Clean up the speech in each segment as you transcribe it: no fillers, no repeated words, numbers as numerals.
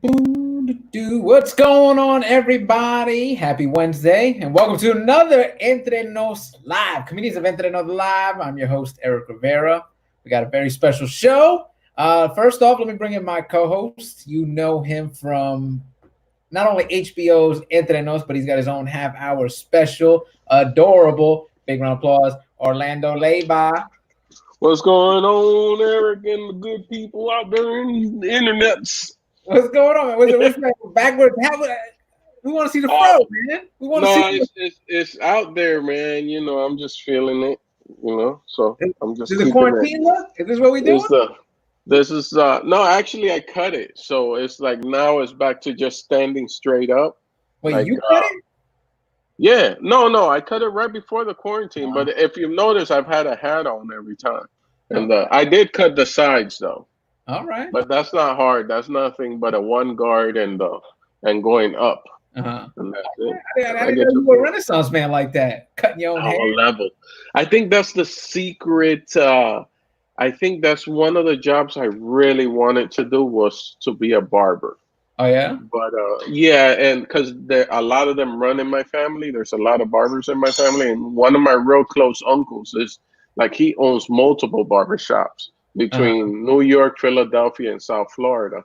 What's going on, everybody? Happy Wednesday, and welcome to another Entre Nos Live. Comedians of Entre Nos Live. I'm your host, Erik Rivera. We got a very special show. First off, let me bring in my co-host. You know him from not only HBO's Entre Nos, but he's got his own half-hour special. Adorable. Big round of applause. Orlando Leyba. What's going on, Eric, and the good people out there in the internets? What's going on, man? What's that backward? We want to see the flow, man. We want to see. It's out there, man. You know, I'm just feeling it. You know, so I'm just. Is the quarantine look? Is this what we doing? No, actually, I cut it, so it's like now it's back to just standing straight up. Wait, like, you cut it? Yeah, no, I cut it right before the quarantine. But if you've noticed, I've had a hat on every time, and I did cut the sides though. All right, but that's not hard. That's nothing but a one guard and going up. And that's it. I didn't know you were a Renaissance man like that, cutting your own hair. Level. I think that's the secret. I think that's one of the jobs I really wanted to do was to be a barber. Oh yeah, but yeah, and because a lot of them run in my family. There's a lot of barbers in my family, and one of my real close uncles is like he owns multiple barbershops between New York, Philadelphia, and South Florida.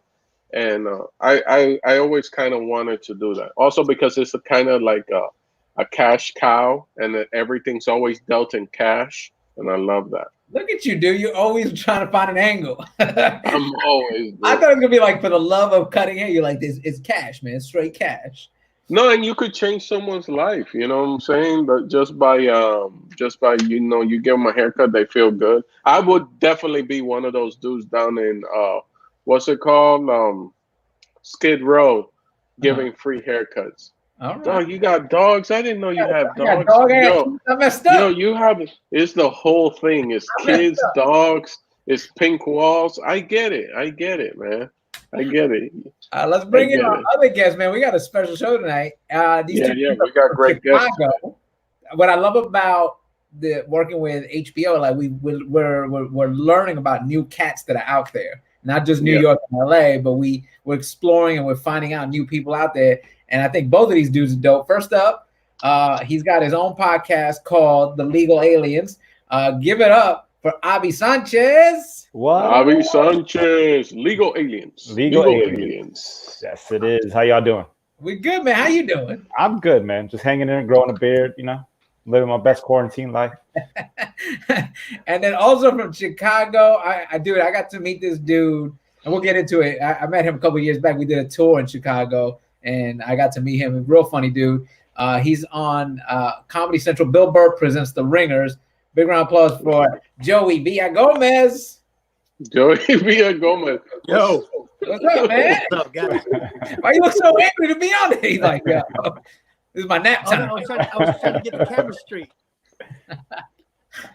And I always kind of wanted to do that. Also because it's a kind of like a cash cow, and everything's always dealt in cash, and I love that. Look at you, dude. You're always trying to find an angle. I'm always. I thought it was gonna be like for the love of cutting hair. You're like, this it's cash, man. It's straight cash. No, and you could change someone's life. You know what I'm saying? But just by you give them a haircut, they feel good. I would definitely be one of those dudes down in what's it called? Skid Row, giving free haircuts. All right. Dog, you got dogs? I didn't know you have dogs. Yo, I messed up. Yo, you have it's the whole thing. It's kids, dogs, it's pink walls. I get it, man. I get it. Let's bring in our other guests, man. We got a special show tonight. We got great guests. What I love about the working with HBO, like we're learning about new cats that are out there, not just New York and LA, but we're exploring and we're finding out new people out there. And I think both of these dudes are dope. First up, he's got his own podcast called The Legal Aliens. Give it up for Abi Sanchez. What? Abi Sanchez, Legal Aliens. Legal Aliens. Yes, it is. How y'all doing? We good, man. How you doing? I'm good, man. Just hanging in, growing a beard, you know, living my best quarantine life. And then also from Chicago, I got to meet this dude, and we'll get into it. I met him a couple of years back. We did a tour in Chicago, and I got to meet him. A real funny dude. He's on Comedy Central. Bill Burr presents The Ringers. Big round of applause for Joey Villagomez. Joey Villagomez. Yo. What's up, man? What's up, guys? Why you look so angry to be on it? He's like, yo, this is my nap time. I was trying to get the camera straight.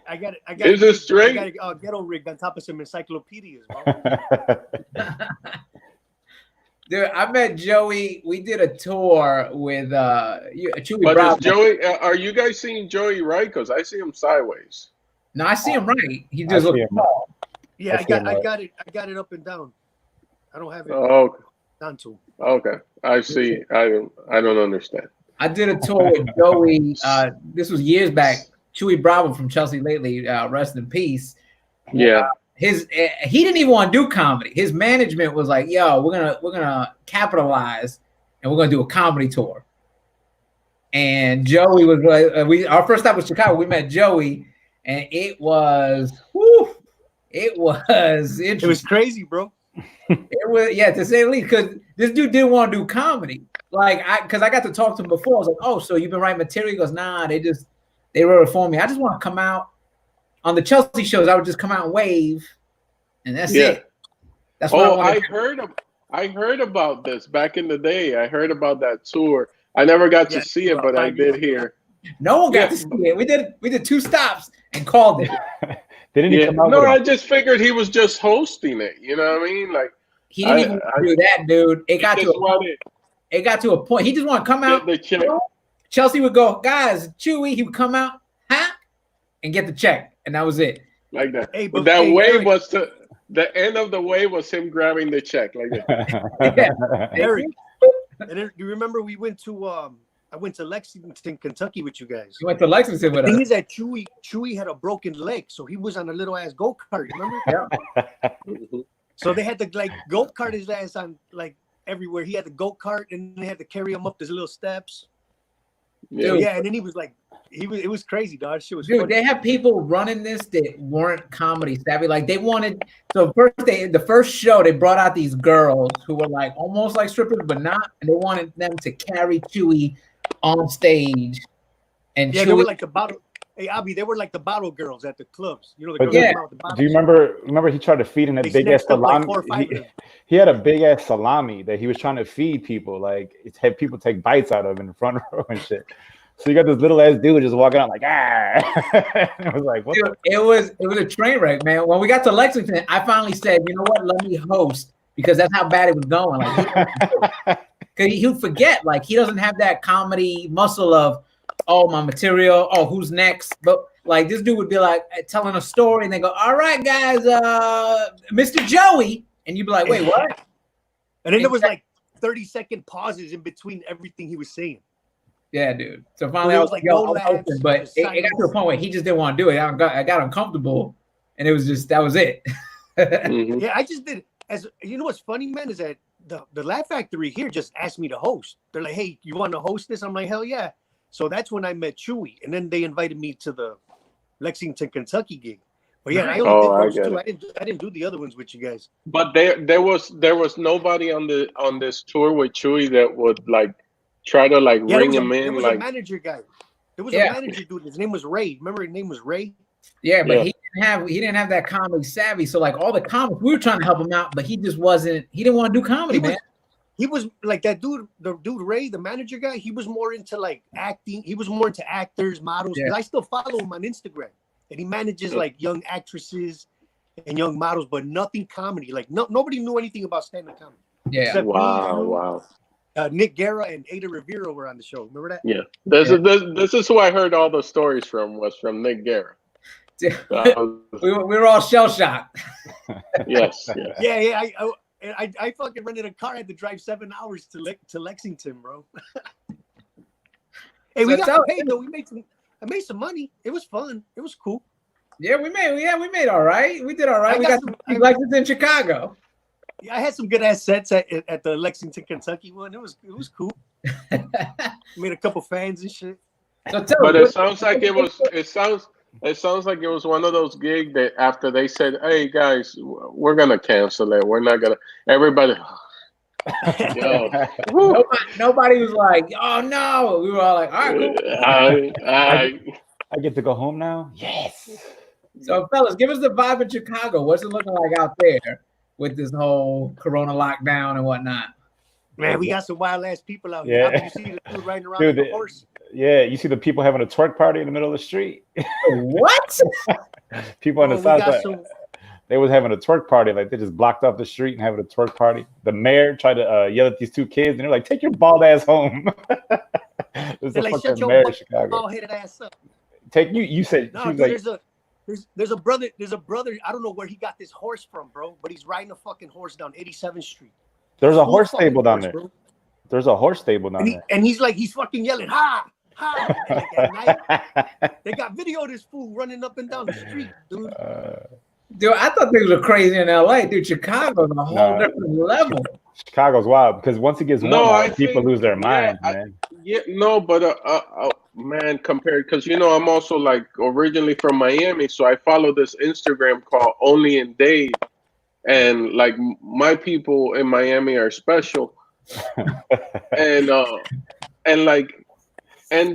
I got it. Is it straight? I got a ghetto rig on top of some encyclopedias, bro. Dude, I met Joey. We did a tour with Chewy But Bravo. is Joey, are you guys seeing Joey right? Because I see him sideways. No, I see him right. He just looks small. Yeah, I got it up and down. I don't have it down to. Okay, I see. I don't understand. I did a tour with Joey. This was years back. Chewy Bravo from Chelsea Lately, rest in peace. Yeah. He didn't even want to do comedy. His management was like, "Yo, we're gonna capitalize, and we're gonna do a comedy tour." And Joey was like, our first stop was Chicago. We met Joey, and it was interesting. It was crazy, bro. It was, to say the least, because this dude didn't want to do comedy. Like, because I got to talk to him before. I was like, "Oh, so you've been writing material?" He goes, "Nah, they wrote it for me. I just want to come out on the Chelsea shows. I would just come out and wave, and that's it." That's what I heard about this back in the day. I heard about that tour. I never got to see it, but I did hear. No one got to see it. We did 2 stops and called it. Didn't he come out? No, I just figured he was just hosting it. You know what I mean? Like he didn't even do that, dude. It got to a point. He just want to come out. Chelsea would go, "Guys, Chewy." He would come out, and get the check, and that was it. Like that. Hey, but that wave was to the end of the way was him grabbing the check like that. Yeah. Eric, and then, you remember we went to I went to Lexington, Kentucky with you guys. You went to Lexington with The thing us. is that Chewy had a broken leg, so he was on a little ass go-kart, remember? Yeah. So they had to like go-kart his ass on like everywhere. He had the go-kart and they had to carry him up these little steps. Yeah. So, yeah, and then he was like, it was crazy, dog. Shit was Dude, funny. they have people running this that weren't comedy savvy. Like they wanted. So the first show, they brought out these girls who were like almost like strippers, but not. And they wanted them to carry Chewy on stage. And Yeah, Chewy, they were like the bottle. Hey, Abi, they were like the bottle girls at the clubs. You know, the girls Yeah. that come out with the Do you bottles. remember he tried to feed in a They big ass snatched up, like, salami? 4 or 5 of them. He had a big ass salami that he was trying to feed people, like had people take bites out of in the front row and shit. So you got this little ass dude just walking out like it was like what? dude, it was a train wreck, man. When we got to Lexington, I finally said, you know what, let me host because that's how bad it was going. Like he'll forget, like he doesn't have that comedy muscle of, oh, my material, oh, who's next? But like this dude would be like telling a story and they go, all right, guys, Mr. Joey. And you'd be like, wait, what? And then there was like 30-second pauses in between everything he was saying. Yeah, dude. So finally, It I was was like like, yo, no I'm hosting, laughs, but just it got to the silence. point where he just didn't want to do it. I got uncomfortable, and it was just that was it. Mhm. Yeah, I just did. As you know, what's funny, man, is that the Laugh Factory here just asked me to host. They're like, "Hey, you want to host this?" I'm like, "Hell yeah!" So that's when I met Chewy, and then they invited me to the Lexington, Kentucky gig. But yeah, I only Oh, did I those get two. it. I didn't do the other ones with you guys. But there was nobody on this tour with Chewy that would like try to like Yeah, ring him there in was like a manager guy. There was Yeah. a manager dude. His name was Ray. Remember, his name was Ray. Yeah, but Yeah. he didn't have that comedy savvy. So like all the comics, we were trying to help him out, but he just wasn't. He didn't want to do comedy, man. He was like that dude, the dude Ray, the manager guy. He was more into like acting. He was more into actors, models. Yeah. I still follow him on Instagram, and he manages like young actresses and young models, but nothing comedy. Like nobody knew anything about stand-up comedy. Yeah, Except me, wow, you, wow. Nick Guerra and Ada Rivera were on the show. Remember that? Yeah. This is who I heard all the stories from was from Nick Guerra. we were all shell shocked. Yes. Yeah. I fucking rented a car. I had to drive 7 hours to Lexington, bro. Hey, we got paid though. I made some money. It was fun. It was cool. Yeah, we made all right. We did all right. We got some Lexington, Chicago. Yeah, I had some good ass sets at the Lexington, Kentucky one. It was cool. Made a couple fans and shit. But it sounds like it sounds like it was one of those gigs that after they said, "Hey guys, we're gonna cancel it. We're not gonna." Everybody, yo, nobody was like, "Oh no." We were all like, "All right, cool." I get to go home now. Yes. So, fellas, give us the vibe in Chicago. What's it looking like out there with this whole Corona lockdown and whatnot? Man, we got some wild ass people out here. Yeah. You see the dude riding around on a horse? Yeah, you see the people having a twerk party in the middle of the street. What? People on the south side, they was having a twerk party. Like they just blocked off the street and having a twerk party. The mayor tried to yell at these two kids, and they're like, "Take your bald ass home." This is They're the like, fucking "Shut mayor your of Chicago. bald-headed ass up." Take you. You said no, she was dude, like, there's a brother. There's a brother. I don't know where he got this horse from, bro. But he's riding a fucking horse down 87th Street. There's a horse stable down there. Bro. There's a horse stable down there. And he's fucking yelling, "Ha! Ha!" And like at night, they got video of this fool running up and down the street, dude. Dude, I thought things were crazy in LA. Dude, Chicago's a whole different level. Chicago's wild because once it gets warm, people lose their minds, man. Man, compared because I'm also like originally from Miami, so I follow this Instagram called Only in Dade, and like my people in Miami are special, and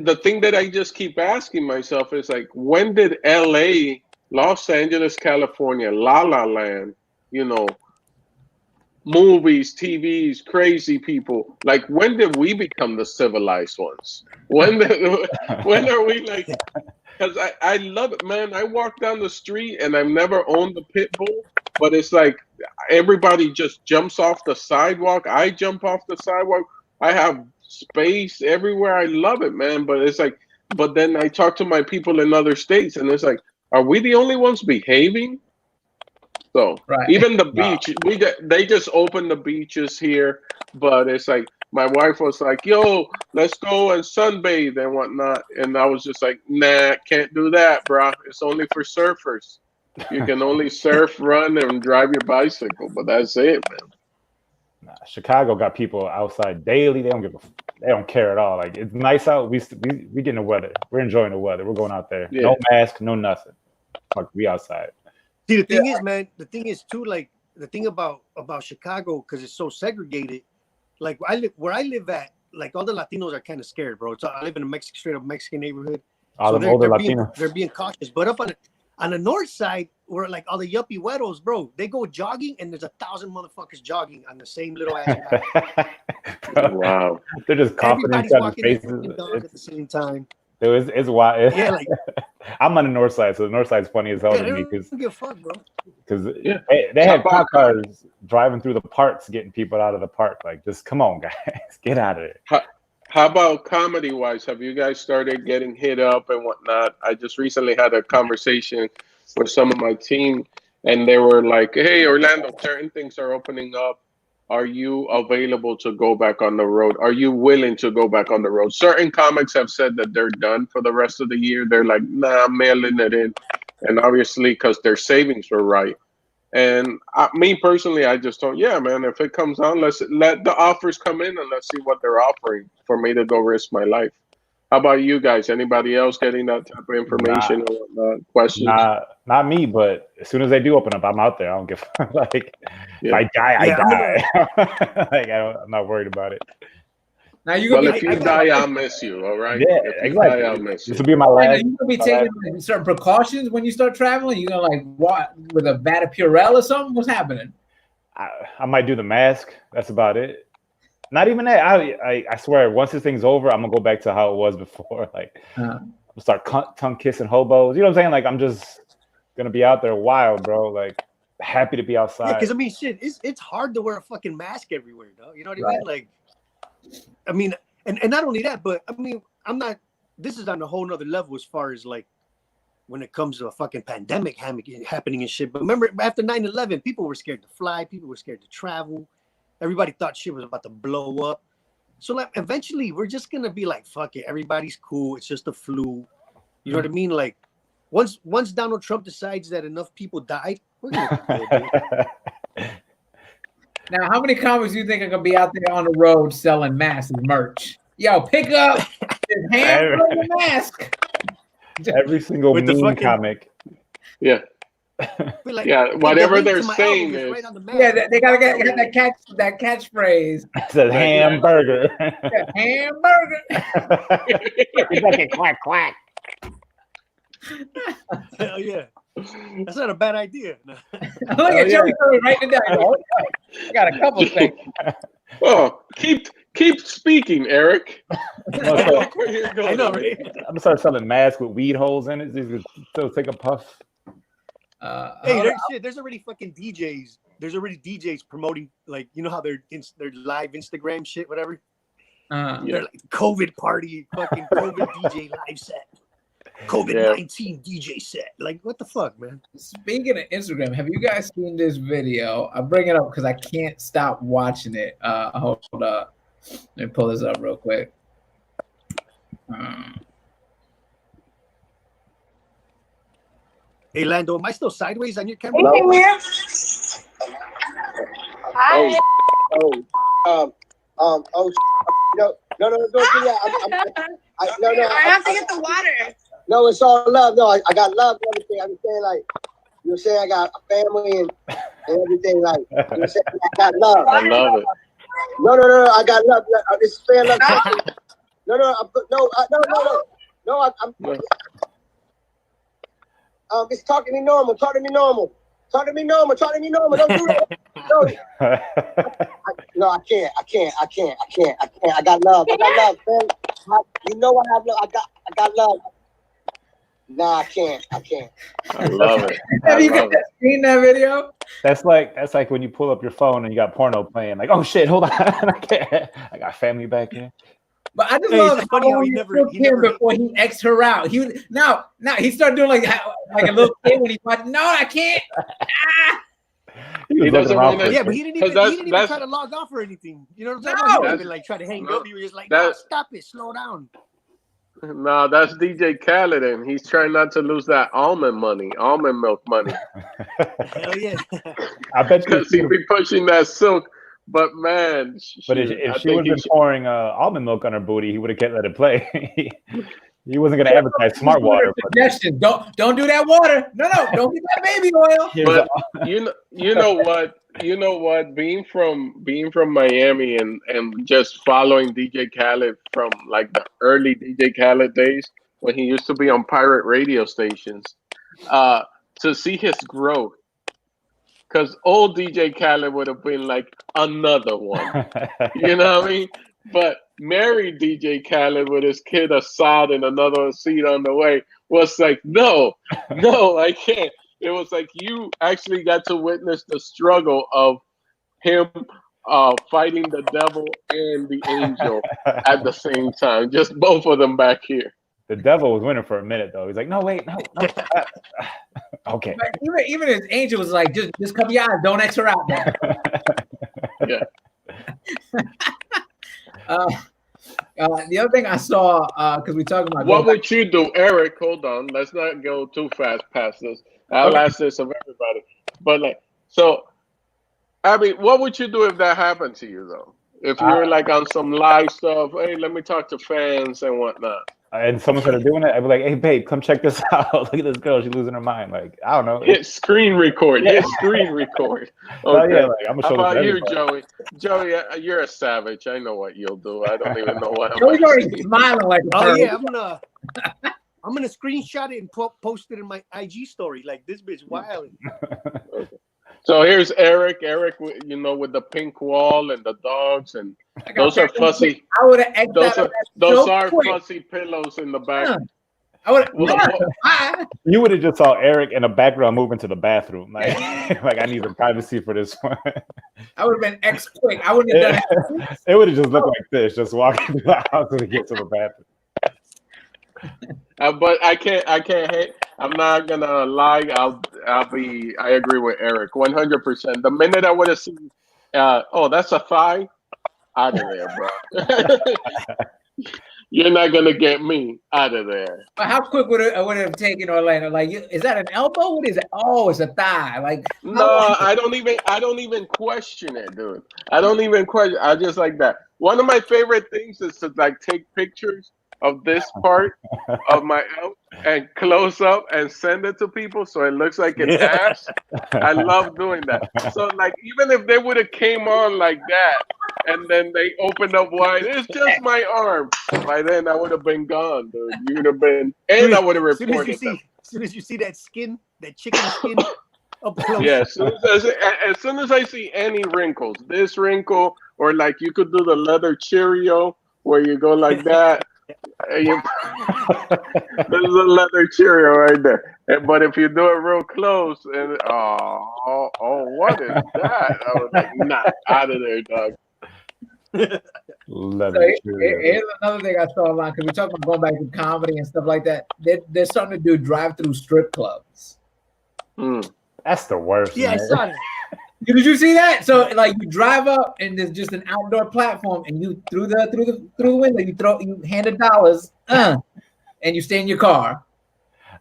the thing that I just keep asking myself is like, when did LA, Los Angeles, California, La La Land, movies, TVs, crazy people, like when did we become the civilized ones? When are we like? Because I love it, man. I walk down the street and I've never owned a pit bull, but it's like everybody just jumps off the sidewalk. I jump off the sidewalk. I have space everywhere. I love it, man. But it's like, but then I talk to my people in other states and it's like, are we the only ones behaving? So even the beach, they just opened the beaches here, but it's like my wife was like, "Yo, let's go and sunbathe and whatnot," and I was just like, "Nah, can't do that, bro. It's only for surfers. You can only surf, run, and drive your bicycle, but that's it, man." Nah, Chicago got people outside daily. They don't care at all. Like, it's nice out. We getting the weather. We're enjoying the weather. We're going out there. Yeah. No mask, no nothing. Like, we outside. See, the thing is, man. The thing is too. Like, the thing about Chicago, because it's so segregated. Like, where I live at, like, all the Latinos are kind of scared, bro. So I live in a straight up Mexican neighborhood. All the older Latinos. They're being cautious. But up on the north side, where like all the yuppie weirdos, bro, they go jogging and there's 1,000 motherfuckers jogging on the same little ass path. Wow. They're just coughing in each other's faces at the same time. It's wild. Yeah, like, I'm on the north side, so the north side's funny as hell to me because they had cop cars driving through the parks, getting people out of the park. Like, just come on, guys, get out of there. How about comedy-wise? Have you guys started getting hit up and whatnot? I just recently had a conversation with some of my team, and they were like, "Hey, Orlando, certain things are opening up. Are you available to go back on the road? Are you willing to go back on the road?" Certain comics have said that they're done for the rest of the year. They're like, "Nah, I'm mailing it in." And obviously, because their savings were right. And me personally, I just don't. Yeah, man. If it comes on, let's let the offers come in and let's see what they're offering for me to go risk my life. How about you guys? Anybody else getting that type of information or whatnot? Questions? Not me. But as soon as they do open up, I'm out there. I don't give like if I die, I die. Like, I'm not worried about it. Now if you die, I'll miss you. All right. Yeah, if you exactly. die, I'll miss you. This will be my last. You gonna be taking certain precautions when you start traveling. You gonna like walk with a vat of Purell or something? What's happening? I might do the mask. That's about it. Not even that. I swear, once this thing's over, I'm gonna go back to how it was before. Like, start tongue kissing hobos. You know what I'm saying? Like, I'm just gonna be out there wild, bro. Like, happy to be outside. Yeah, because I mean, shit, it's hard to wear a fucking mask everywhere, though. You know what I mean? Like, I mean, and not only that, but I mean, this is on a whole nother level as far as like when it comes to a fucking pandemic happening and shit. But remember, after 9/11, people were scared to fly, people were scared to travel. Everybody thought shit was about to blow up. So like, eventually, we're just gonna be like, fuck it, everybody's cool. It's just a flu. You know what I mean? Like, once Donald Trump decides that enough people died, we're gonna be Now, how many comics do you think are gonna be out there on the road selling masks and merch? Yo, pick up this hamburger mask. Every single meme comic. Yeah. Like, yeah, whatever they're saying is. Right they gotta get that catchphrase. It says hamburger. Yeah, hamburger. It's like a quack quack. Hell yeah. That's not a bad idea. Look at Joey writing it down. I got a couple things. Oh, keep speaking, Eric. I know, right? I'm gonna start selling masks with weed holes in it. So take a puff. Hey, there's already fucking DJs. There's already DJs promoting, like, you know how they're live Instagram shit, whatever. They're like COVID party, fucking COVID DJ live set. COVID-19 DJ set. Like, what the fuck, man? Speaking of Instagram, have you guys seen this video? I bring it up because I can't stop watching it. Hold up. Let me pull this up real quick. Hey, Lando, am I still sideways on your camera? Hi. No, don't do that. I have to get the water. No, it's all love. No, I got love and everything. I'm saying, like, you know, saying I got a family and everything. Like, you know, saying I got love. I love it. No, I got love. It's fair love. It's talking to me normal. Talk to me normal. Don't do that. No, I can't. I got love. Man. You know I have love. I got love. Nah, I can't. I love it. Have you guys seen that video? That's like when you pull up your phone and you got porno playing. Like, oh shit, hold on, I can't. I got family back here. But I just love how he never before he X'd her out. Now he started doing like a little kid when he watched. No, I can't. He doesn't want to. Yeah, but he didn't even try to log off or anything. You know what I'm talking about? He didn't even like try to hang up. He was just like, no, stop it, slow down. No, that's DJ Khaled, and he's trying not to lose that almond milk money. Hell yeah. I bet you he'd be pushing that silk. But man, but if she would have been pouring almond milk on her booty, he would have kept let it play. He wasn't going to advertise smart water. Suggestion: don't do that water. No, don't get that baby oil. But you know what? Being from Miami and just following DJ Khaled from like the early DJ Khaled days when he used to be on pirate radio stations, to see his growth. Because old DJ Khaled would have been like another one. You know what I mean? But married DJ Khaled with his kid Assad and another seat on the way was like, no, I can't. It was like you actually got to witness the struggle of him fighting the devil and the angel at the same time. Just both of them back here. The devil was winning for a minute, though. He's like, no, wait, no. Okay. Even his angel was like, just cover your eyes, don't X her out, man. Yeah. The other thing I saw, because we talking about what would you do, Eric? Hold on, let's not go too fast past this. I'll ask this of everybody, but like, so, I mean, what would you do if that happened to you, though? If you were like on some live stuff, hey, let me talk to fans and whatnot. And someone started doing it, I'd be like, hey, babe, come check this out. Look at this girl. She's losing her mind. Like, I don't know. Hit screen record. Hit screen record. Okay. Yeah, like, I'm How about you, Joey? Joey, you're a savage. I know what you'll do. I don't even know what I'm Joey's already smiling like a Oh, yeah, I'm gonna screenshot it and post it in my IG story. Like, this bitch wild. Okay. So here's Eric. Eric, you know, with the pink wall and the dogs, and those are fussy. I would have those are fussy pillows in the back. I would. You would have just saw Eric in the background moving to the bathroom. Like, like I need some privacy for this one. I would have been quick. I wouldn't have done it. It would have just looked like this, just walking through the house to get to the bathroom. But I can't hate. I'm not gonna lie. I agree with Eric 100%. The minute I would have seen, that's a thigh, out of there, bro. You're not gonna get me out of there. But how quick would it have taken Orlando? Like, is that an elbow? What is it? Oh, it's a thigh. Like, no, I don't even question it, dude. I don't even question. I just like that. One of my favorite things is to like take pictures of this part of my elbow and close up and send it to people so it looks like an ass. I love doing that. So like even if they would have came on like that and then they opened up wide, it's just my arm. By then I would have been gone, dude. You would have been, and I would have reported them. As soon as you see that skin, that chicken skin up close. Yeah, as soon as I see any wrinkles, this wrinkle, or like you could do the leather Cheerio where you go like that. There's a leather Cheerio right there. But if you do it real close, and what is that? I was like, nah, out of there, dog. Here's another thing I saw online, because we talking about going back to comedy and stuff like that. They're starting to do drive-through strip clubs. That's the worst. Yeah, man. I saw that. Did you see that? So like you drive up and there's just an outdoor platform, and you through the window you hand $1, and you stay in your car.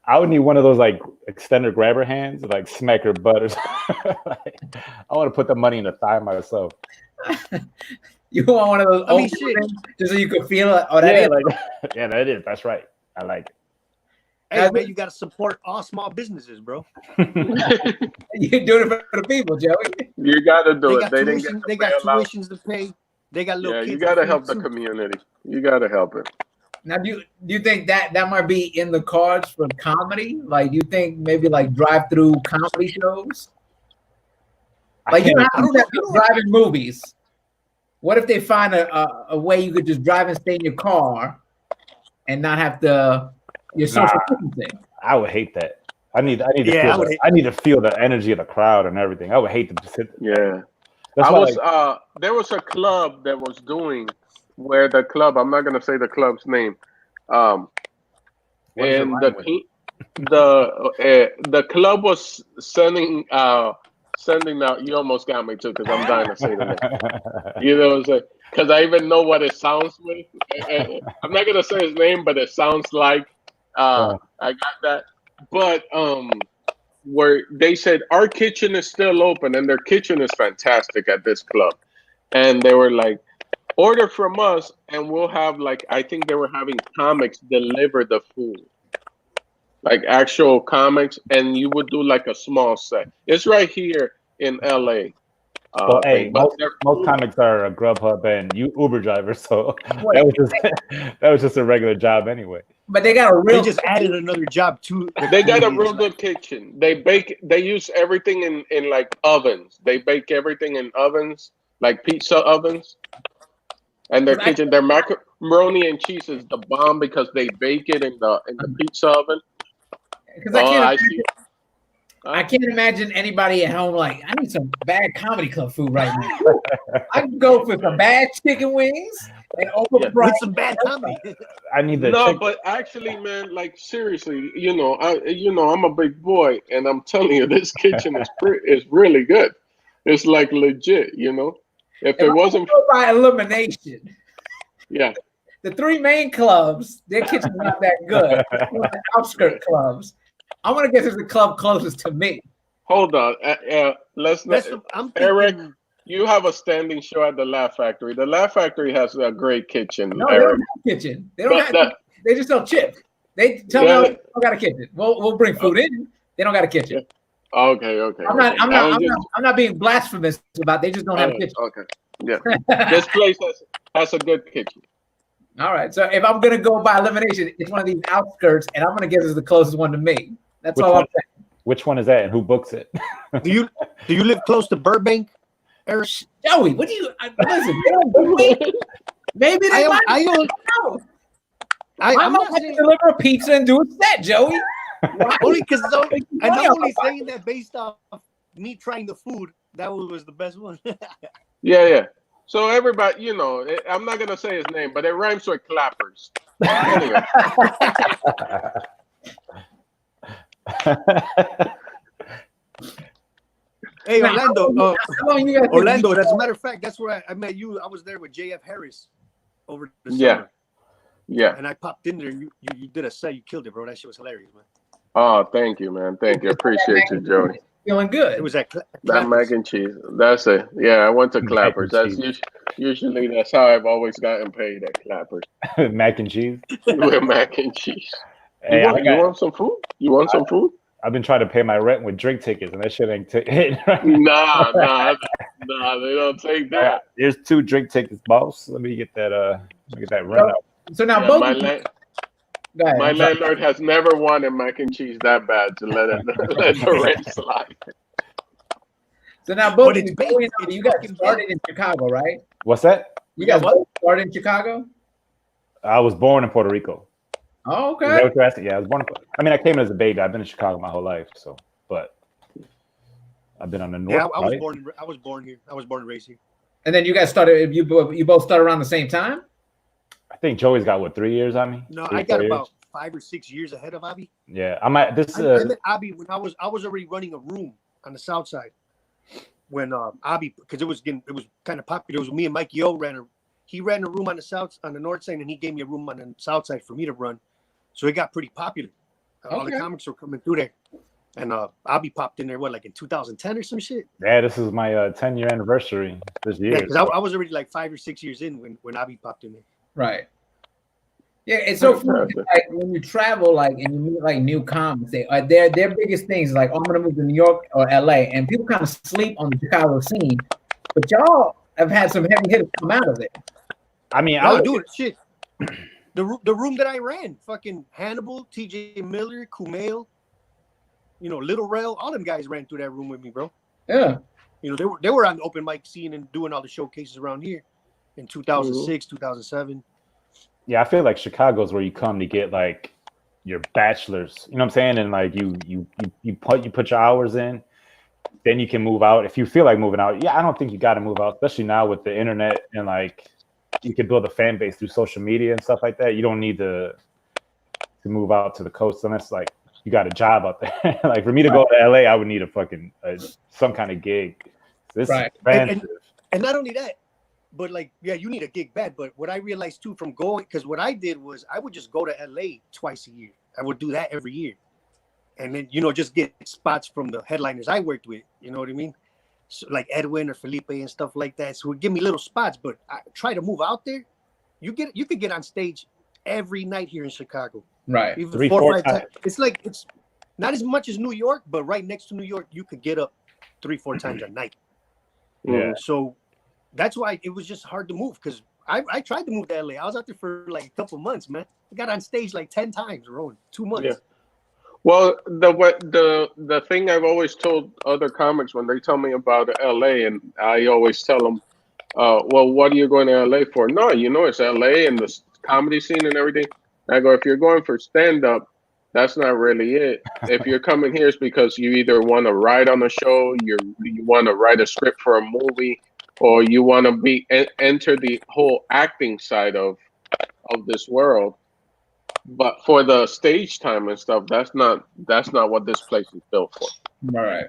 I would need one of those like extender grabber hands, like smack her butt or something. Like, I want to put the money in the thigh myself. You want one of those open things just so you could feel it. Oh, that is like, yeah, that is. That's right. I like it. Hey, man, you got to support all small businesses, bro. You're doing it for the people, Joey. You got to do it. They got tuitions to pay. They got little kids. You got to help the community. You got to help it. Now, do you think that might be in the cards for comedy? Like, you think maybe like drive-through comedy shows? Like, you don't have to drive in movies. What if they find a way you could just drive and stay in your car and not have to your social distancing? I would hate that. I need to feel the energy of the crowd and everything. I would hate to sit there. Yeah. There was a club that was doing where the club, I'm not gonna say the club's name. And the club was sending sending out. You almost got me too, because I'm dying to say the name. You know what I'm saying? Because I even know what it sounds with. I'm not gonna say his name, but it sounds like. I got that. But where they said our kitchen is still open, and their kitchen is fantastic at this club, and they were like, order from us, and we'll have like, I think they were having comics deliver the food, like actual comics, and you would do like a small set. It's right here in LA. Well, hey, most comics are a Grubhub and Uber drivers, so that was just a regular job anyway. But they got a real. They just added another job too. They got a real good kitchen. They bake. They use everything in like ovens. They bake everything in ovens, like pizza ovens. And their kitchen, their macaroni and cheese is the bomb because they bake it in the pizza oven. Because I can't imagine anybody at home like, I need some bad comedy club food right now. I can go for some bad chicken wings and overpriced some bad comedy. I need the chicken. But actually, man, like seriously, I'm a big boy, and I'm telling you, this kitchen is really good. It's like legit, If it wasn't by elimination, yeah, the three main clubs, their kitchen's not that good. The outskirt clubs. I want to guess it's the club closest to me. Hold on, Eric, you have a standing show at the Laugh Factory. The Laugh Factory has a great kitchen. No, they don't have a kitchen. They don't have. They just sell chips. They tell me they don't got a kitchen. We'll bring food in. They don't got a kitchen. Yeah. Okay. I'm not being blasphemous about. They just don't have a kitchen. Okay. Yeah. This place has a good kitchen. All right. So if I'm gonna go by elimination, it's one of these outskirts, and I'm gonna guess it's the closest one to me. That's all I'm saying. Which one is that, and who books it? Do you live close to Burbank, Eric? Joey, what do you listen? They don't book me. Maybe they might. I don't know. I'm not going to deliver a pizza and do a set, Joey. Only because I'm only saying that based off me trying the food. That was the best one. Yeah. So everybody, I'm not gonna say his name, but it rhymes with clappers. Anyway. Hey, Orlando. Orlando. As a matter of fact, that's where I met you. I was there with JF Harris over the summer. Yeah. And I popped in there. You did a set. You killed it, bro. That shit was hilarious, man. Oh, thank you, man. Thank you. Appreciate you, Joey. Feeling good. It was that mac and cheese. That's it. Yeah, I went to Clappers. That's usually that's how I've always gotten paid at Clappers. Mac and cheese. With mac and cheese. Hey, you want some food? You want some food? I've been trying to pay my rent with drink tickets, and that shit ain't hitting. Nah, they don't take that. There's 2 drink tickets, boss. Let me get that. Rent out. So now my landlord has never wanted mac and cheese that bad to let the rent slide. So now both you got started in Chicago, right? What's that? You guys both started in Chicago? I was born in Puerto Rico. Oh, okay. Is that what you're asking? Yeah, I was born. I came as a baby. I've been in Chicago my whole life, but I've been on the north. Yeah, I was born here. I was born and raised here. And then you guys started. You both started around the same time. I think Joey's got 3 years on me. No, I got about 5 or 6 years ahead of Abi. Yeah, I met Abi when I was already running a room on the south side when Abi, because it was kind of popular. It was me and Mike Yo he ran a room on the north side, and he gave me a room on the south side for me to run. So it got pretty popular. All the comics were coming through there. And Abi popped in there, like in 2010 or some shit? Yeah, this is my 10-year anniversary this year. Yeah, because I was already like 5 or 6 years in when Abi popped in there. Right. Yeah, it's so funny. Like when you travel, and you meet new comics, their biggest things is I'm gonna move to New York or LA, and people kind of sleep on the Chicago scene, but y'all have had some heavy hitters come out of it. Dude, shit. The room that I ran, fucking Hannibal, TJ Miller, Kumail, Little Rel, all them guys ran through that room with me, bro. Yeah. They were on the open mic scene and doing all the showcases around here in 2006, 2007. Yeah, I feel like Chicago's where you come to get your bachelor's. You know what I'm saying? And you put your hours in, then you can move out if you feel like moving out. Yeah, I don't think you got to move out, especially now with the internet and you can build a fan base through social media and stuff like that. You don't need to move out to the coast unless you got a job out there. Like for me to go to LA, I would need a fucking some kind of gig. This is expensive. And not only that, but like, yeah, you need a gig bad. But what I realized too from going, because what I did was I would just go to LA twice a year. I would do that every year. And then, just get spots from the headliners I worked with. You know what I mean? So like Edwin or Felipe and stuff like that. So it would give me little spots, but I try to move out there. You could get on stage every night here in Chicago. Right. Even 4 or 5 times. It's not as much as New York, but right next to New York, you could get up 3-4 times a night. Yeah. So that's why it was just hard to move, because I tried to move to LA. I was out there for like a couple months, man. I got on stage like 10 times, Rowan. 2 months. Yeah. Well, the thing I've always told other comics when they tell me about LA, and I always tell them, well, what are you going to LA for? No, it's LA and the comedy scene and everything. I go, if you're going for stand-up, that's not really it. If you're coming here, it's because you either want to write on a show, you want to write a script for a movie, or you want to enter the whole acting side of this world. But for the stage time and stuff, that's not what this place is built for. All right.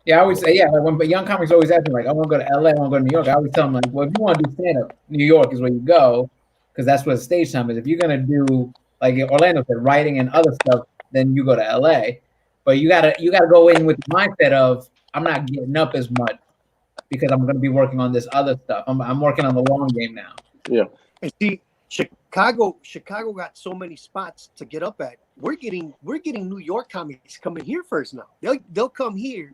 Yeah, I always say, when young comics always ask me, like, I want to go to LA, I want to go to New York. I always tell them, like, well, if you want to do stand-up, New York is where you go, because that's where the stage time is. If you're going to do, like Orlando said, writing and other stuff, then you go to LA. But you gotta go in with the mindset of, I'm not getting up as much because I'm going to be working on this other stuff. I'm working on the long game now. Yeah. And see, Chicago got so many spots to get up at. We're getting New York comics coming here first now. They'll come here,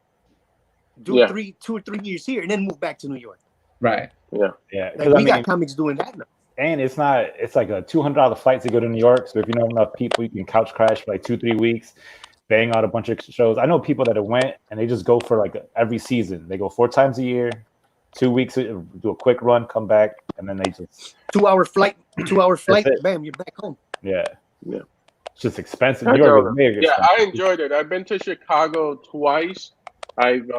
do 2 or 3 years here, and then move back to New York. Right. Yeah. Yeah. Like we got comics doing that now. And it's like a $200 flight to go to New York. So if you know enough people, you can couch crash for like 2-3 weeks, bang out a bunch of shows. I know people that have went and they just go for like every season. They go 4 times a year, 2 weeks, do a quick run, come back, and then they just 2-hour flight, bam, you're back home. Yeah. It's just expensive. New York is big. Yeah, I enjoyed it. I've been to Chicago twice. And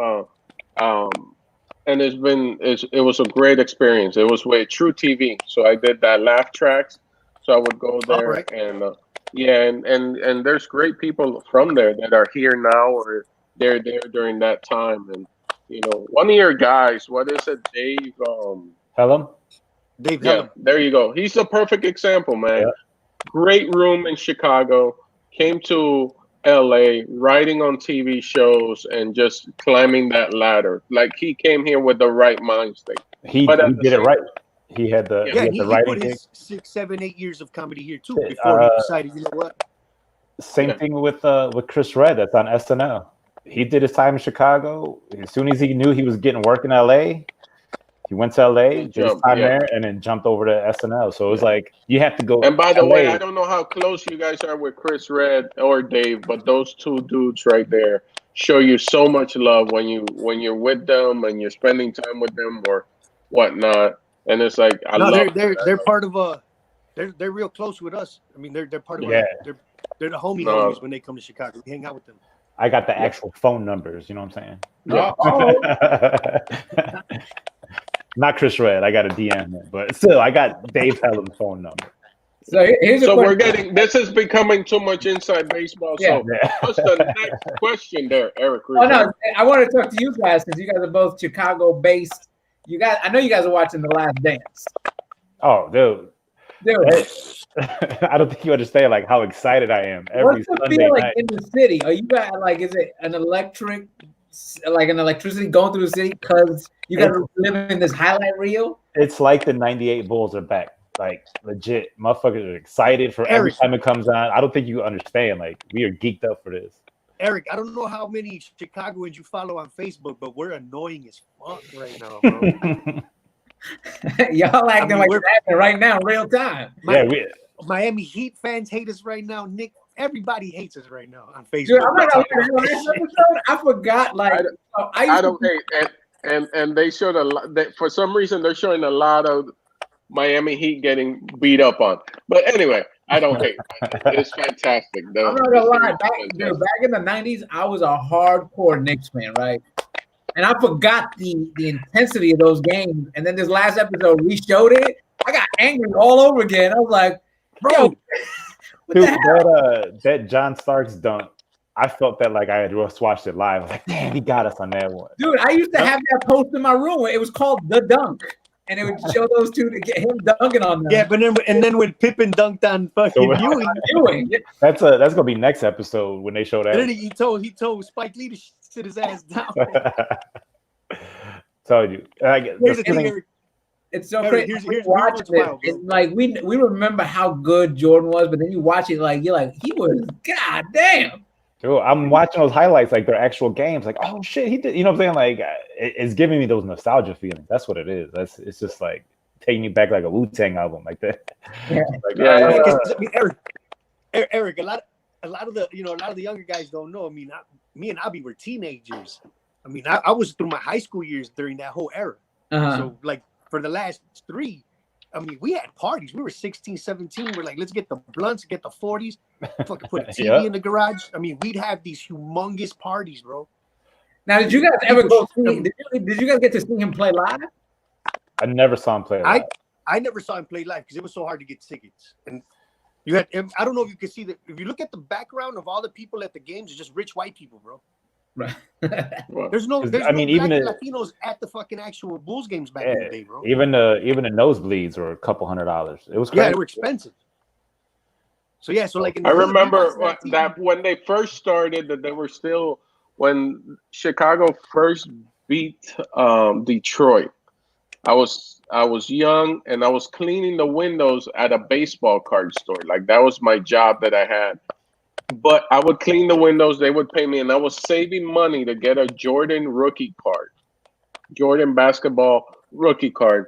it was a great experience. It was with True TV, so I did that laugh tracks. So I would go there, and there's great people from there that are here now or they're there during that time. And one of your guys, what is it, Dave? Hellum? Dave Hellum. There you go. He's a perfect example, man. Yeah. Great room in Chicago. Came to LA, writing on TV shows and just climbing that ladder. Like he came here with the right mind state. He did it right. He had the he writing. Put his 6, 7, 8 years of comedy here too before he decided, you know what? Same thing with Chris Redd that's on SNL. He did his time in Chicago. As soon as he knew he was getting work in LA, he went to LA, did his time there, and then jumped over to SNL. So it was like you have to go. And by the way, I don't know how close you guys are with Chris Redd or Dave, but those 2 dudes right there show you so much love when you're with them and you're spending time with them or whatnot. And it's like they're part of they're real close with us. I mean, they're part of they're the homies when they come to Chicago. We hang out with them. I got the actual phone numbers. You know what I'm saying? Yeah. Not Chris Redd. I got a DM him, but still, I got Dave Hellum's phone number. So we're getting. This is becoming too much inside baseball. So what's the next question there, Erik Rivera? Oh no, I want to talk to you guys because you guys are both Chicago-based. I know you guys are watching The Last Dance. Oh, dude. I don't think you understand like how excited I am every Sunday night. In the city? Are you guys like? Is it an electricity going through the city because you guys are living in this highlight reel? It's like the '98 Bulls are back. Like legit, motherfuckers are excited for every time it comes on. I don't think you understand. Like we are geeked up for this. Erik, I don't know how many Chicagoans you follow on Facebook, but we're annoying as fuck right now, bro. Y'all acting like it's happening right now, in real time. Miami Heat fans hate us right now. Nick, everybody hates us right now on Facebook. Dude, I'm not gonna episode. I forgot. Like I don't hate, and they showed a lot. For some reason, they're showing a lot of Miami Heat getting beat up on. But anyway, I don't hate. It's fantastic. I'm not gonna lie. Back in the '90s, I was a hardcore Knicks fan, right? And I forgot the intensity of those games. And then this last episode, we showed it. I got angry all over again. I was like, bro, Dude, that John Starks dunk, I felt that like I had just watched it live. I was like, damn, he got us on that one. Dude, I used to have that post in my room where it was called The Dunk. And it would show those two to get him dunking on them. Yeah, but then when Pippen dunked on fucking Ewing. That's gonna be next episode when they show that. And then he told Spike Lee to sit his ass down. Told you. It's so crazy. Here's watching it. Like we remember how good Jordan was, but then you watch it like you're like, he was goddamn. Dude, I'm watching those highlights like they're actual games. Like, oh shit, he did. You know what I'm saying? Like, it's giving me those nostalgia feelings. That's what it is. It's just like taking you back like a Wu-Tang album, like that. Yeah. Eric, a lot of the younger guys don't know. I mean, me and Abi were teenagers. I mean, I was through my high school years during that whole era. So like for the last 3. I mean, we had parties. We were 16, 17. We're like, let's get the blunts, get the 40s, fucking put a TV in the garage. I mean, we'd have these humongous parties, bro. Now, did you guys ever go see? Did you guys get to see him play live? I never saw him play live. I never saw him play live because it was so hard to get tickets. And you had, I don't know if you can see that. If you look at the background of all the people at the games, it's just rich white people, bro. Right. There's no even Latinos at the fucking actual Bulls games back in the day, bro. Even the nosebleeds were a couple $100. It was crazy. Yeah, they were expensive. So like I remember that when they first started, that they were still when Chicago first beat Detroit. I was young and I was cleaning the windows at a baseball card store. Like that was my job that I had. But I would clean the windows, they would pay me, and I was saving money to get a Jordan rookie card, Jordan basketball rookie card.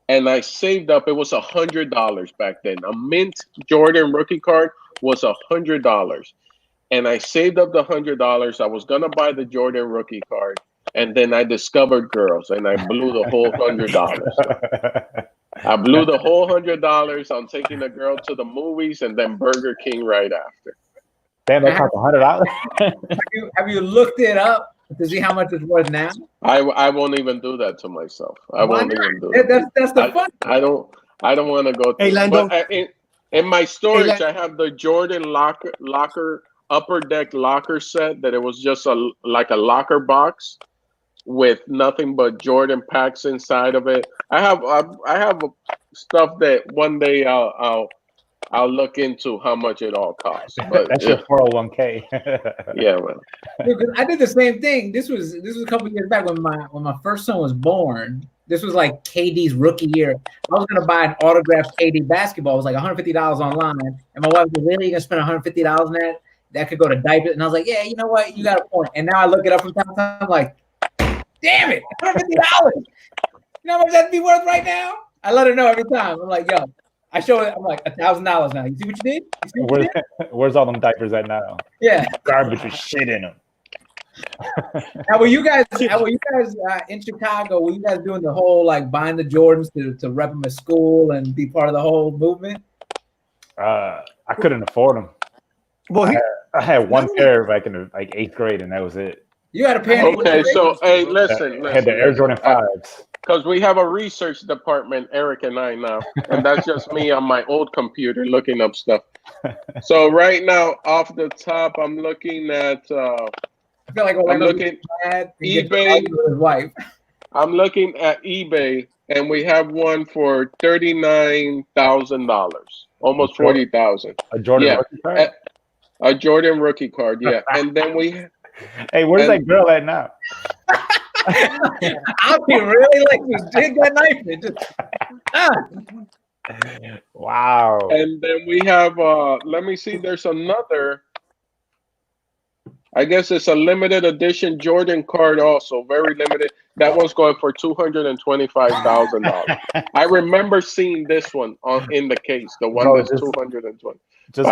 And I saved up, it was $100 back then. A mint Jordan rookie card was $100. And I saved up the $100. I was going to buy the Jordan rookie card. And then I discovered girls, and I blew the whole $100. I blew the whole $100 on taking a girl to the movies and then Burger King right after. Damn, that cost $100. Have you looked it up to see how much it's worth now? I won't even do that to myself. I won't even do it. That's the fun. I don't want to go. Hey, Lando. But in my storage, I have the Jordan locker upper deck locker set that it was just like a locker box with nothing but Jordan packs inside of it. I have stuff that one day I'll look into how much it all costs. But that's your 401k. Yeah, man. I did the same thing. This was a couple years back when my first son was born. This was like KD's rookie year. I was gonna buy an autographed KD basketball. It was like $150 online, and my wife was really gonna spend $150 on that. That could go to diapers, and I was like, yeah, you know what, you got a point. And now I look it up from time to time. I'm like, damn it, $150. You know how much that'd be worth right now? I let her know every time. I'm like, yo, I show it. I'm like $1,000 now. You see what you did? Where's all them diapers at now? Yeah, garbage with shit in them. Now, were you guys in Chicago? Were you guys doing the whole like buying the Jordans to rep them at school and be part of the whole movement? I couldn't afford them. Well, I had one pair back in the eighth grade, and that was it. You had a pair. Okay, so hey, listen. I had the Air Jordan 5s. Because we have a research department, Eric and I now, and that's just me on my old computer looking up stuff. So right now, off the top, I'm looking at. I feel like I'm looking at eBay. I'm looking at eBay, and we have one for $39,000, almost $40,000. A Jordan rookie card. A Jordan rookie card, yeah. And then we. Hey, where's that girl at now? I'll be really like you dig that knife in. Wow. And then we have. Let me see. There's another. I guess it's a limited edition Jordan card, also very limited. That one's going for $225,000. I remember seeing this one in the case, the one that's $220,000. Just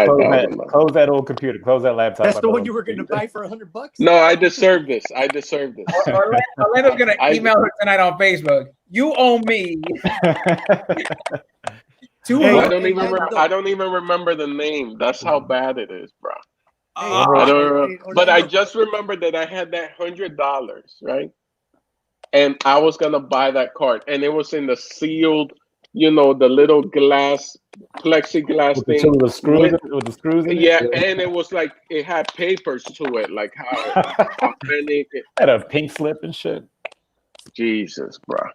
close that old computer, close that laptop. That's the one you were going to buy for $100. No, I deserve this. Orlando's going to email her tonight on Facebook. You owe me. I don't even remember the name. That's how bad it is, bro. I don't remember, but I just remember that I had that $100, right? And I was gonna buy that card, and it was in the sealed you know, the little plexiglass With thing. the screws, with the screws in Yeah, it. and it was like it had papers to it, like how authentic. Had a pink slip and shit. Jesus, bro.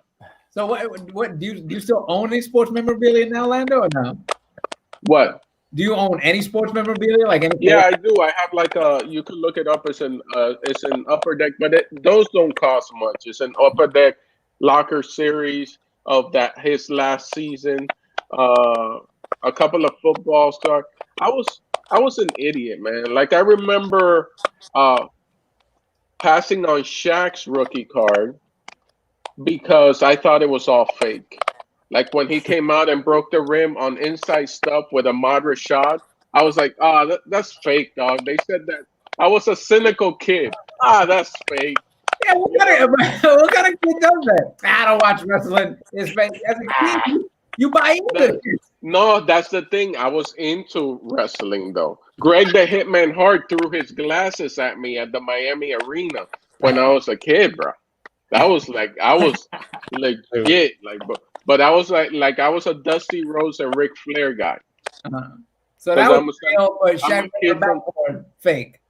So what do you still own any sports memorabilia now, Lando, or no? What? Do you own any sports memorabilia? Like any? Yeah, I do. I have like you can look it up. It's an Upper Deck, but those don't cost much. It's an Upper Deck locker series of his last season. A couple of football stars. I was an idiot, man. Like I remember passing on Shaq's rookie card because I thought it was all fake. Like when he came out and broke the rim on Inside Stuff with a moderate shot, I was like, that's fake, dog. They said that. I was a cynical kid. That's fake. Yeah, what kind of kid does that? I don't watch wrestling. It's fake. As a kid, you buy into it. No, that's the thing. I was into wrestling, though. Greg the Hitman Hart threw his glasses at me at the Miami Arena when I was a kid, bro. That was like, I was legit, like, but I was like I was a Dusty Rhodes and Ric Flair guy. So that was real, but Shaq fake.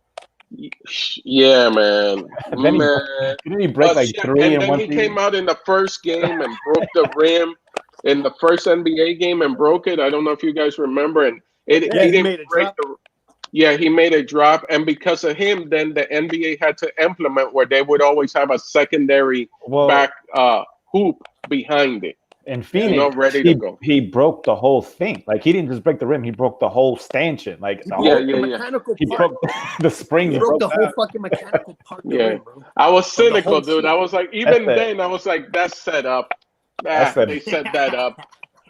Yeah, man. Didn't he break like 3 and in then one he season? came out in the first game and broke the rim in the first NBA game and broke it. I don't know if you guys remember, and he didn't break the. Yeah, he made a drop, and because of him, then the NBA had to implement where they would always have a secondary back hoop behind it. In Phoenix, ready to go. He broke the whole thing. Like he didn't just break the rim; he broke the whole stanchion. Like he broke the spring. He broke the whole fucking mechanical part. Yeah, I was cynical, dude. I was like, then I was like, that's set up. They set that up.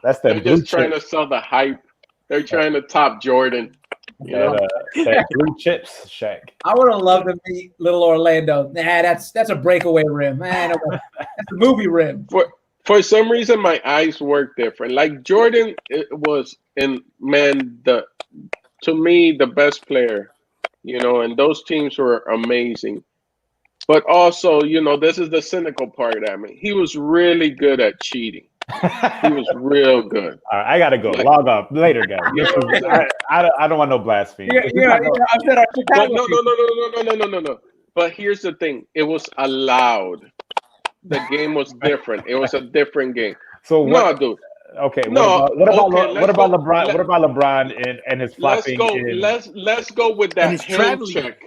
They're just trying to sell the hype. They're trying to top Jordan. That blue chips, Shaq. I would have loved to meet little Orlando. That's a breakaway rim, man. That's a movie rim. For some reason, my eyes work different. Like Jordan, was to me the best player, and those teams were amazing. But also, this is the cynical part at me. He was really good at cheating. He was real good. All right, I gotta go. Log off later, guys. I don't want no blasphemy. No. But here's the thing: it was allowed. The game was different. It was a different game. So what, dude. Okay. What about LeBron? What about LeBron and his flopping? Let's go with that hand check.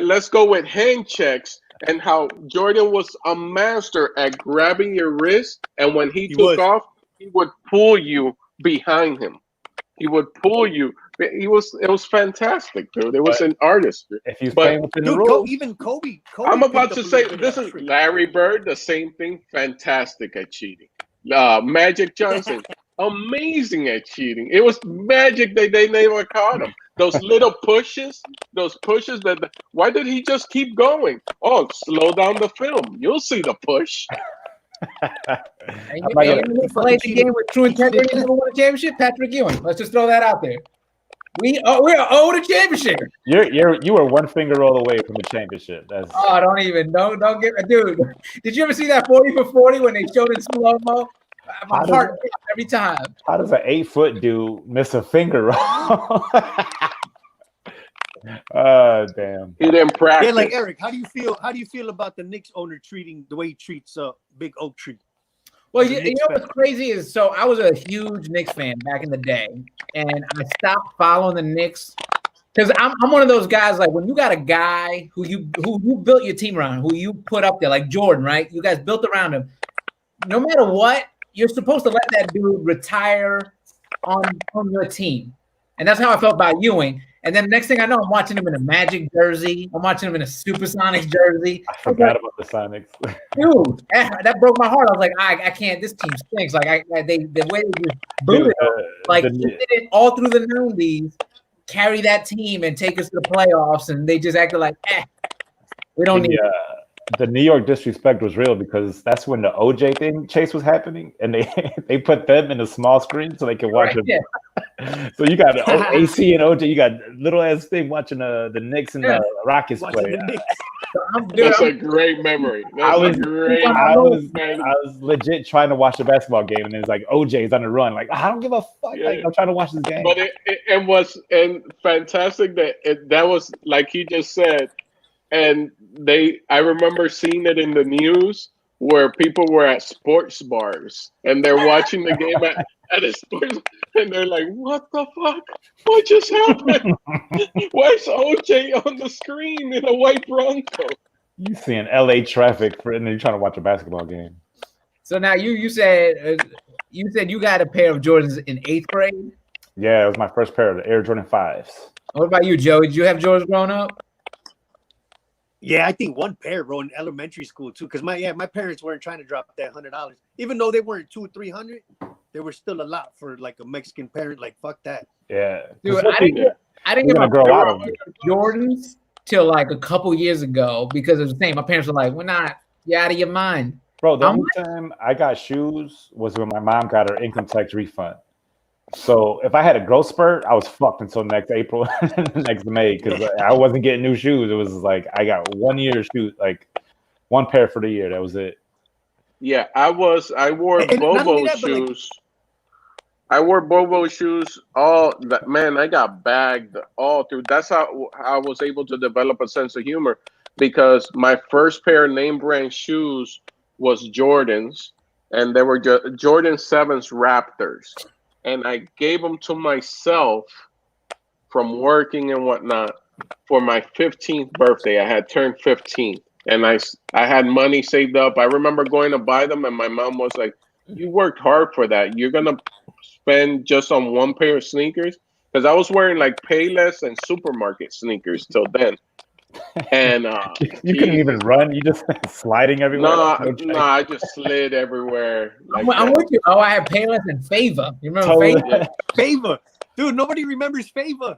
Let's go with hand checks and how Jordan was a master at grabbing your wrist, and when he took off, he would pull you behind him. He would pull you. It was fantastic, dude. It was an artistry. If he's playing within the rules. Even Kobe. I'm about to say this is Larry Bird, the same thing. Fantastic at cheating. Magic Johnson, amazing at cheating. It was magic that they never caught him. Those little pushes, why did he just keep going? Oh, slow down the film. You'll see the push. You played the game with true integrity and won a championship, Patrick Ewing. Let's just throw that out there. We're owed a championship. You were one finger roll away from the championship. Don't get dude. Did you ever see that 40 for 40 when they showed in slow-mo? My heart every time. How does an 8-foot dude miss a finger roll? Damn. He didn't practice. Yeah, like Eric, how do you feel about the Knicks owner treating the way he treats Big Oak Tree? Well, you know what's crazy is, so I was a huge Knicks fan back in the day, and I stopped following the Knicks because I'm one of those guys, like when you got a guy who you built your team around, who you put up there, like Jordan, right? You guys built around him. No matter what, you're supposed to let that dude retire on your team, and that's how I felt about Ewing. And then next thing I know, I'm watching him in a Magic jersey. I'm watching him in a Supersonics jersey. I forgot about the Sonics. Dude, that broke my heart. I was like, I can't. This team stinks. Like the way they just booted him, like he did it all through the 90s, carry that team and take us to the playoffs, and they just acted like, we don't need. The New York disrespect was real because that's when the OJ thing chase was happening, and they put them in a small screen so they could watch it. Yeah. So you got AC and OJ. You got little ass thing watching the Knicks and the Rockets play. That's a great memory. I was legit trying to watch the basketball game, and it's like OJ's on the run. Like I don't give a fuck. Yeah. Like I'm trying to watch this game. But it was fantastic that was like he just said, and I remember seeing it in the news where people were at sports bars and they're watching the game at a sports, and they're like, "What the fuck? What just happened? Where's OJ on the screen in a white Bronco?" You seeing LA traffic and you're trying to watch a basketball game. So now you said you got a pair of Jordans in 8th grade. Yeah, it was my first pair of the Air Jordan 5s. What about you, Joey? Did you have Jordans growing up? Yeah, I think one pair, bro, in elementary school too. Because my parents weren't trying to drop that $100, even though they weren't $200 or $300. They were still a lot for like a Mexican parent. Like fuck that. Yeah, dude, I didn't get my Jordans till like a couple years ago because it was the same. My parents were like, "We're not. You're out of your mind." Bro, the only time I got shoes was when my mom got her income tax refund. So if I had a growth spurt, I was fucked until next April, next May, because I wasn't getting new shoes. It was like I got 1 year of shoes, like one pair for the year. That was it. Yeah, I wore Bobo shoes. I wore Bobo shoes all that. Man, I got bagged all through. That's how I was able to develop a sense of humor, because my first pair of name brand shoes was Jordans, and they were Jordan 7s Raptors. And I gave them to myself from working and whatnot for my 15th birthday. I had turned 15, and I had money saved up. I remember going to buy them, and my mom was like, "You worked hard for that. You're gonna spend just on one pair of sneakers?" Because I was wearing like Payless and supermarket sneakers till then. And you couldn't even run. You just sliding everywhere. No, I just slid everywhere. Like I'm with you. Oh, I had Payless and Favor. You remember Favor? Yeah. Favor, dude. Nobody remembers Favor.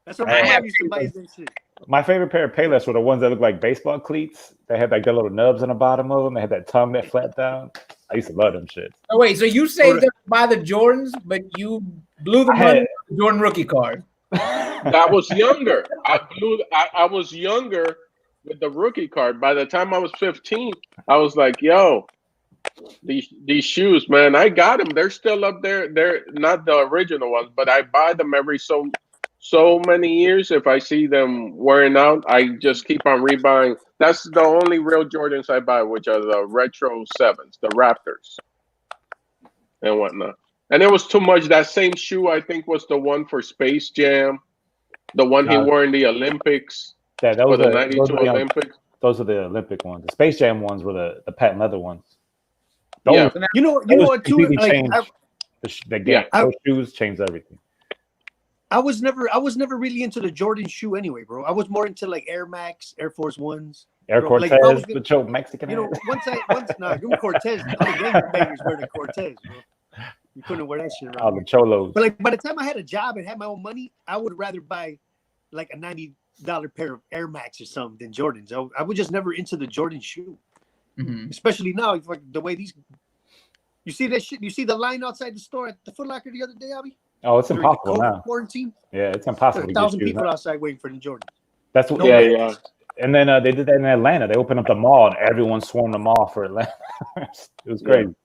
That's what my mom used to buy this shit. My favorite pair of Payless were the ones that look like baseball cleats. They had like the little nubs on the bottom of them. They had that tongue that flapped down. I used to love them shit. Oh wait, so you saved up to buy the Jordans, but you blew the money on the Jordan rookie card. I was younger. I was younger with the rookie card. By the time I was 15, I was like, "Yo, these shoes, man, I got them. They're still up there. They're not the original ones, but I buy them every so many years. If I see them wearing out, I just keep on rebuying. That's the only real Jordans I buy, which are the retro 7s, the Raptors, and whatnot." And it was too much. That same shoe, I think, was the one for Space Jam, the one he wore in the Olympics. Yeah, that was the '92 Olympics. Those are the Olympic ones. The Space Jam ones were the patent leather ones. Yeah, you know what? Too, those shoes changed everything. I was never really into the Jordan shoe anyway, bro. I was more into like Air Max, Air Force Ones. Air Cortez, like, with your Mexican. You know, give me Cortez. All the gangbangers wear the Cortez, bro. You couldn't wear that shit around. Oh, the cholos. But like by the time I had a job and had my own money, I would rather buy like a $90 pair of Air Max or something than Jordans. I was just never into the Jordan shoe. Mm-hmm. Especially now, like the way these. You see that shit? You see the line outside the store at the Foot Locker the other day, Abi? Oh, it's impossible now. Quarantine. Yeah, it's impossible. 1,000 people outside waiting for the Jordans. That's what. Yeah. And then they did that in Atlanta. They opened up the mall, and everyone swarmed the mall for Atlanta. It was crazy.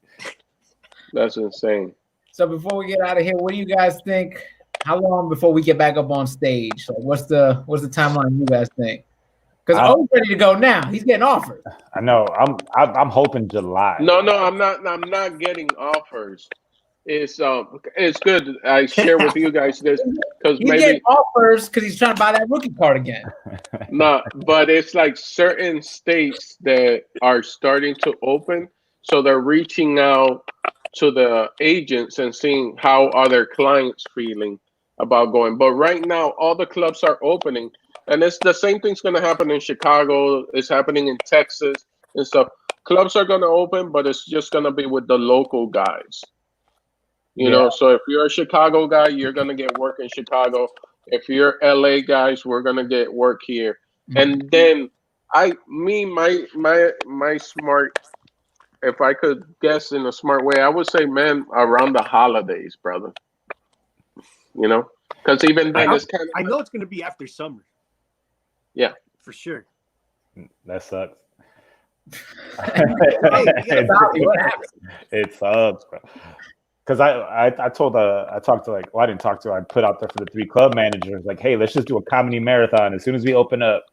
That's insane. So before we get out of here, what do you guys think? How long before we get back up on stage? Like, what's the timeline you guys think? Because I'm ready to go now. He's getting offers. I know. I'm hoping July. No, I'm not getting offers. It's good. I share with you guys this because maybe getting offers because he's trying to buy that rookie card again. No, but it's like certain states that are starting to open, so they're reaching out to the agents and seeing how are their clients feeling about going. But right now, all the clubs are opening, and it's the same thing's going to happen in Chicago. It's happening in Texas and stuff. Clubs are going to open, but it's just going to be with the local guys. You know, so if you're a Chicago guy, you're going to get work in Chicago. If you're LA guys, we're going to get work here. Mm-hmm. And then my smart, if I could guess in a smart way, I would say, man, around the holidays, brother. you know, because even then it's kind of. I know it's going to be after summer. Yeah, for sure. That sucks. It sucks, bro. Because I talked to like, well, I didn't talk to her. I put out there for the 3 club managers, like, hey, let's just do a comedy marathon. As soon as we open up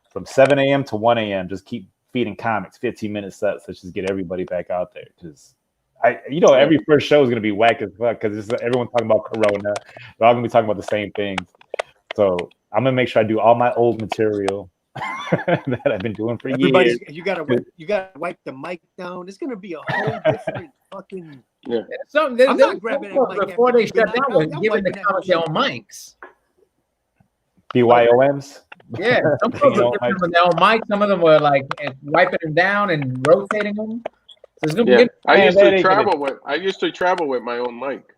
from 7 a.m. to 1 a.m., just keep feeding comics, 15-minute sets. Let's just get everybody back out there. Because every first show is going to be whack as fuck because everyone's talking about Corona. They're all going to be talking about the same things. So I'm going to make sure I do all my old material that I've been doing for years. You gotta wipe the mic down. It's gonna be a whole different fucking. Yeah. I'm not grabbing that mic before they shut down. Was giving the comics their own mics. BYOMs. Yeah, some of them were giving them their own mics. Some of them were like wiping them down and rotating them. So it's gonna be I used to travel with my own mic.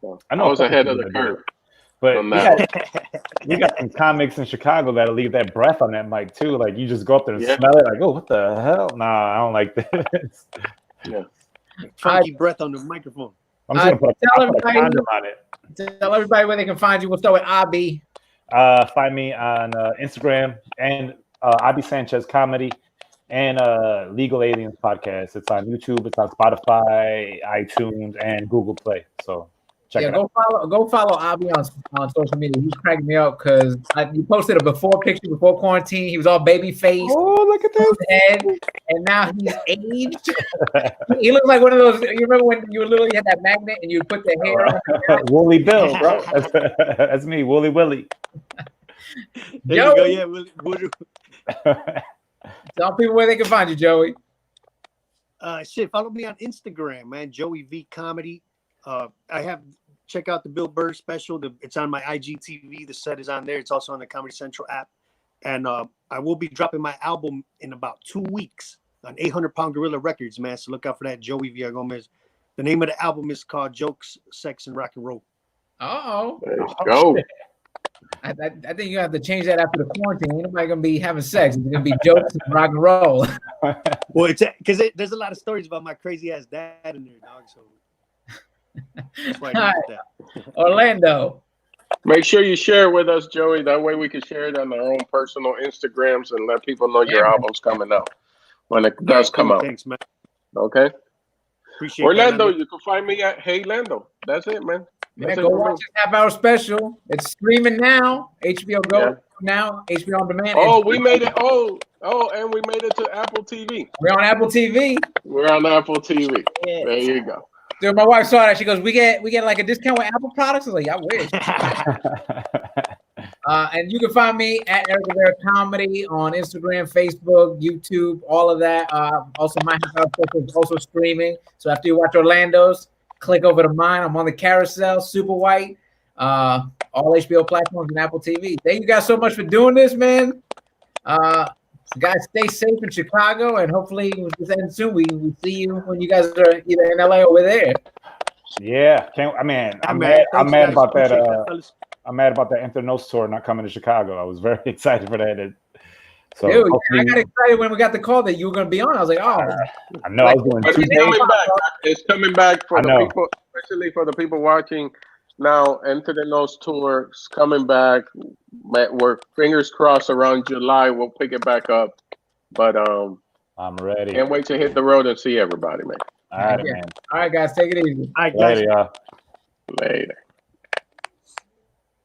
So I was ahead of the curve. But we got some comics in Chicago that'll leave that breath on that mic too. Like you just go up there and smell it, like, oh, what the hell? Nah, I don't like this. Yeah, funky breath on the microphone. I'm just gonna put a condom on it. Tell everybody where they can find you. We'll start with Abi. Find me on Instagram and Abi Sanchez Comedy and Legal Aliens Podcast. It's on YouTube. It's on Spotify, iTunes, and Google Play. So. Go follow Abi on social media. He's cracking me up because you posted a before picture before quarantine. He was all baby face. Oh, look at this! And now he's aged. He looks like one of those. You remember when you literally had that magnet and you put the hair on? Woolly Bill, bro. That's me, Woolly Willie. There you go. Yeah, Woolly. Tell people where they can find you, Joey. Follow me on Instagram, man. Joey V Comedy. Check out the Bill Burr special. It's on my IGTV. The set is on there. It's also on the Comedy Central app. And I will be dropping my album in about 2 weeks on 800 Pound Gorilla Records, man. So look out for that, Joey Villagomez. The name of the album is called Jokes, Sex, and Rock and Roll. Oh, let's go. I think you have to change that after the quarantine. Ain't nobody gonna be having sex. It's gonna be jokes and rock and roll. Well, it's because there's a lot of stories about my crazy ass dad in there, dog. So. Orlando. Make sure you share with us, Joey. That way we can share it on our own personal Instagrams and let people know your album's coming out when it does come out. Thanks, man. Okay. Appreciate Orlando, you can find me at Hey Lando. That's it, man. Go watch this half-hour special. It's streaming now. HBO Go now. HBO on demand. Oh, we made it. Oh, and we made it to Apple TV. We're on Apple TV. We're on Apple TV. Yes. There you go. Dude, my wife saw that. She goes, "We get like a discount with Apple products." I was like, "I wish." And you can find me at Erik Rivera Comedy on Instagram, Facebook, YouTube, all of that. Also, my house is also streaming. So after you watch Orlando's, click over to mine. I'm on the carousel, super white. All HBO platforms and Apple TV. Thank you guys so much for doing this, man. Guys, stay safe in Chicago, and hopefully this ends soon. We see you when you guys are either in LA or we're there. Yeah, I'm mad about that. I'm mad about that Entre Nos tour not coming to Chicago. I was very excited for that. So dude, I got excited when we got the call that you were going to be on. I was like, oh, I know. I was doing 2 days. It's coming back for the people, especially for the people watching now. Entre Nos tour is coming back. We're fingers crossed around July we'll pick it back up. But I'm ready. Can't wait to hit the road and see everybody, man. All right, man. All right, guys, take it easy. All right, guys. Later, y'all. Later.